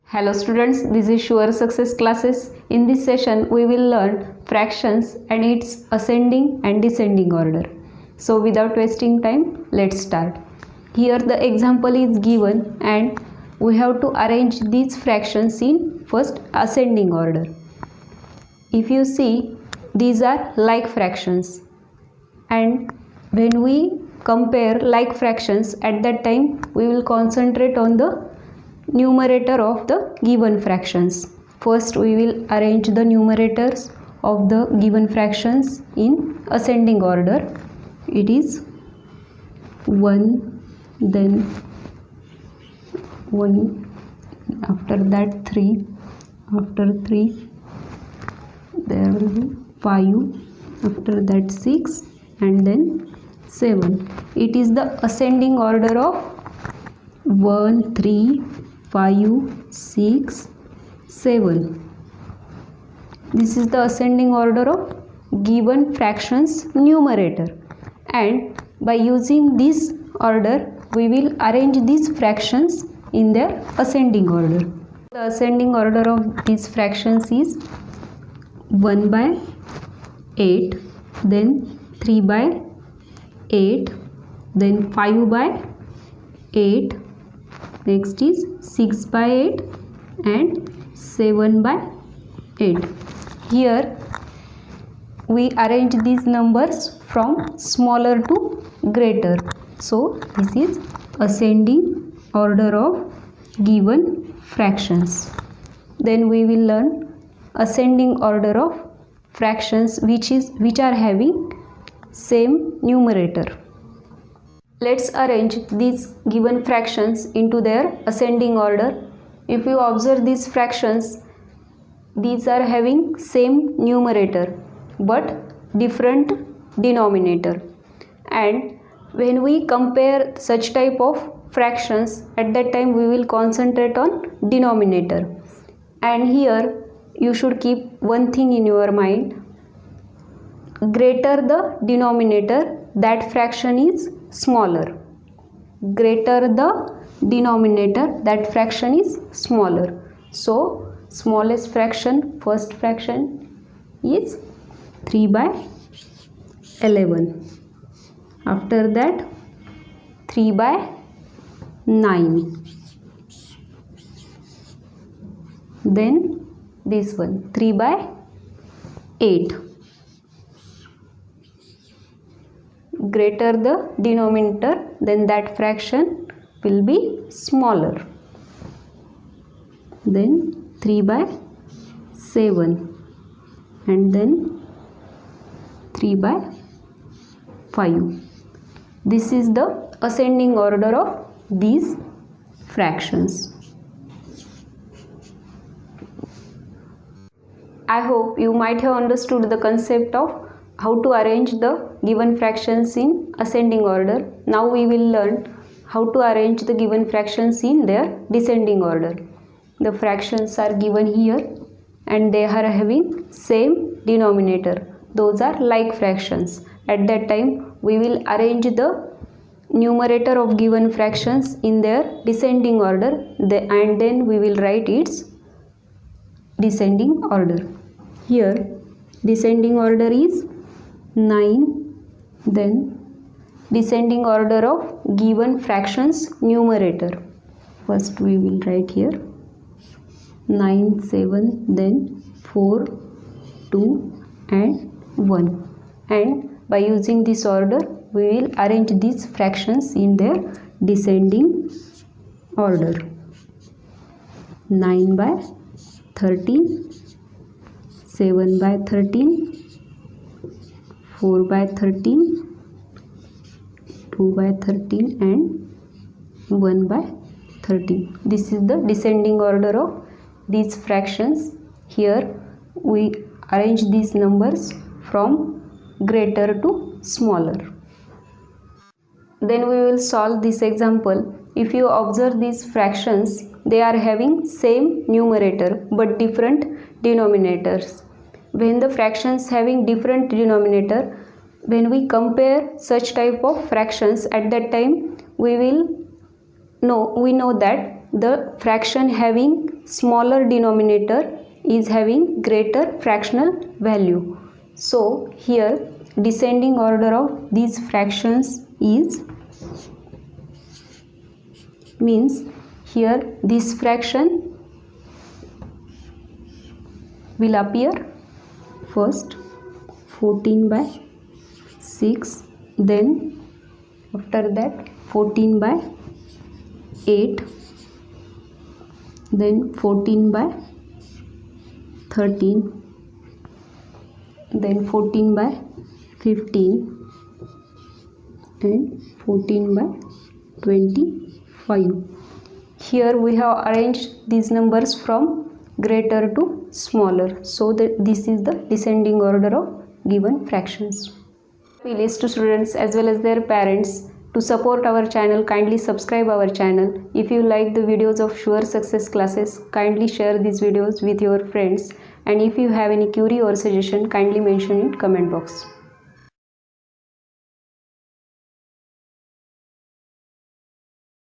Hello students, this is Sure Success Classes. In this session, we will learn fractions and its ascending and descending order. So without wasting time, let's start. Here the example is given and we have to arrange these fractions in first ascending order. If you see, these are like fractions, and when we compare like fractions, at that time we will concentrate on the numerator of the given fractions. First we will arrange the numerators of the given fractions in ascending order. It is 1, then 1, after that 3, after 3 there will be 5, after that 6, and then 7. It is the ascending order of 1, 3, 5, 6, 7. This is the ascending order of given fractions numerator, and by using this order we will arrange these fractions in their ascending order. The ascending order of these fractions is 1 by 8, then 3 by 8, then 5 by 8, next is 6 by 8 and 7 by 8. Here we arrange these numbers from smaller to greater. So this is ascending order of given fractions. Then we will learn ascending order of fractions which are having same numerator. Let's arrange these given fractions into their ascending order. If you observe these fractions, these are having same numerator but different denominator, and when we compare such type of fractions, at that time we will concentrate on denominator. And here you should keep one thing in your mind: greater the denominator, that fraction is smaller. Greater the denominator, that fraction is smaller. So smallest fraction, first fraction is 3 by 11. After that 3 by 9. Then this one 3 by 8. Greater the denominator, then that fraction will be smaller. Then 3 by 7, and then 3 by 5. This is the ascending order of these fractions. I hope you might have understood the concept of how to arrange the given fractions in ascending order. Now we will learn how to arrange the given fractions in their descending order. The fractions are given here and they are having same denominator. Those are like fractions. At that time we will arrange the numerator of given fractions in their descending order, and then we will write its descending order. Here descending order is 9, then descending order of given fractions numerator. First we will write here 9, 7, then 4, 2 and 1, and by using this order we will arrange these fractions in their descending order. 9 by 13, 7 by 13, 4 by 13, 2 by 13 and 1 by 13. This is the descending order of these fractions. Here we arrange these numbers from greater to smaller. Then we will solve this example. If you observe these fractions, they are having same numerator but different denominators. When the fractions having different denominator, when we compare such type of fractions, at that time we know that the fraction having smaller denominator is having greater fractional value. So here descending order of these fractions is, means here this fraction will appear first 14/6, then after that 14/8, then 14/13, then 14/15 and 14/25. Here we have arranged these numbers from greater to smaller, so that this is the descending order of given fractions. Please to students as well as their parents, to support our channel, kindly subscribe our channel. If you like the videos of Sure Success classes, kindly share these videos with your friends, and if you have any query or suggestion, kindly mention in comment box.